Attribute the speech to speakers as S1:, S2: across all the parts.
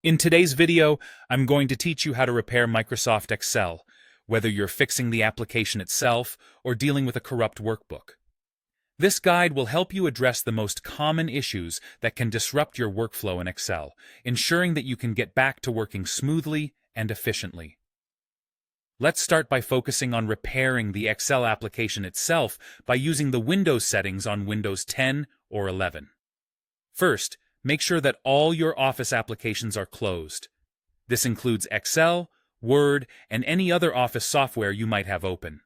S1: In today's video, I'm going to teach you how to repair Microsoft Excel, whether you're fixing the application itself or dealing with a corrupt workbook. This guide will help you address the most common issues that can disrupt your workflow in Excel, ensuring that you can get back to working smoothly and efficiently. Let's start by focusing on repairing the Excel application itself by using the Windows settings on Windows 10 or 11. First, make sure that all your Office applications are closed. This includes Excel, Word, and any other Office software you might have open.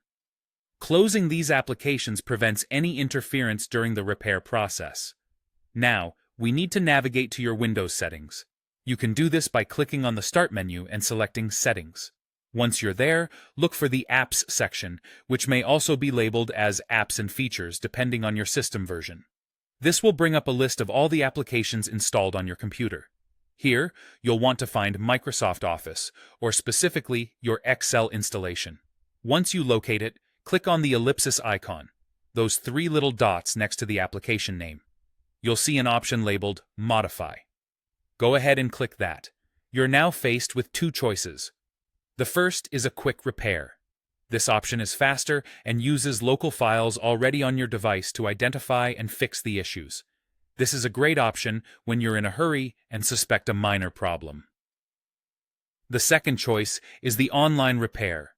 S1: Closing these applications prevents any interference during the repair process. Now, we need to navigate to your Windows settings. You can do this by clicking on the Start menu and selecting Settings. Once you're there, look for the Apps section, which may also be labeled as Apps and Features depending on your system version. This will bring up a list of all the applications installed on your computer. Here, you'll want to find Microsoft Office, or specifically your Excel installation. Once you locate it, click on the ellipsis icon, those three little dots next to the application name. You'll see an option labeled Modify. Go ahead and click that. You're now faced with two choices. The first is a quick repair. This option is faster and uses local files already on your device to identify and fix the issues. This is a great option when you're in a hurry and suspect a minor problem. The second choice is the online repair.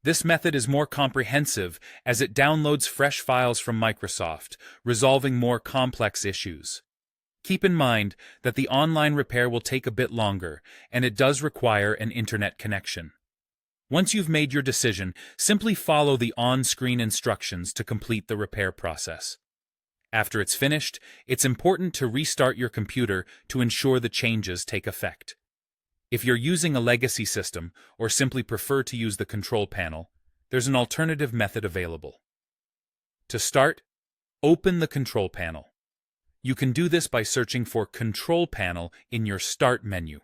S1: This method is more comprehensive as it downloads fresh files from Microsoft, resolving more complex issues. Keep in mind that the online repair will take a bit longer, and it does require an internet connection. Once you've made your decision, simply follow the on-screen instructions to complete the repair process. After it's finished, it's important to restart your computer to ensure the changes take effect. If you're using a legacy system or simply prefer to use the control panel, there's an alternative method available. To start, open the control panel. You can do this by searching for Control Panel in your Start menu.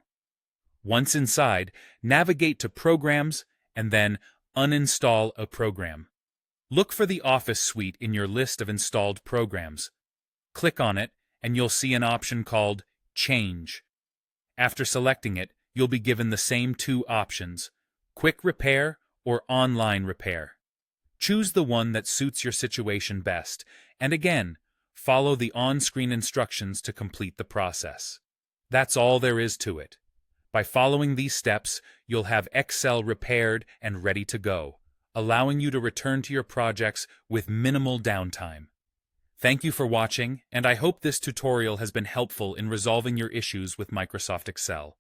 S1: Once inside, navigate to Programs and then uninstall a program. Look for the Office suite in your list of installed programs. Click on it, and you'll see an option called Change. After selecting it, you'll be given the same two options, Quick Repair or Online Repair. Choose the one that suits your situation best, and again, follow the on-screen instructions to complete the process. That's all there is to it. By following these steps, you'll have Excel repaired and ready to go, allowing you to return to your projects with minimal downtime. Thank you for watching, and I hope this tutorial has been helpful in resolving your issues with Microsoft Excel.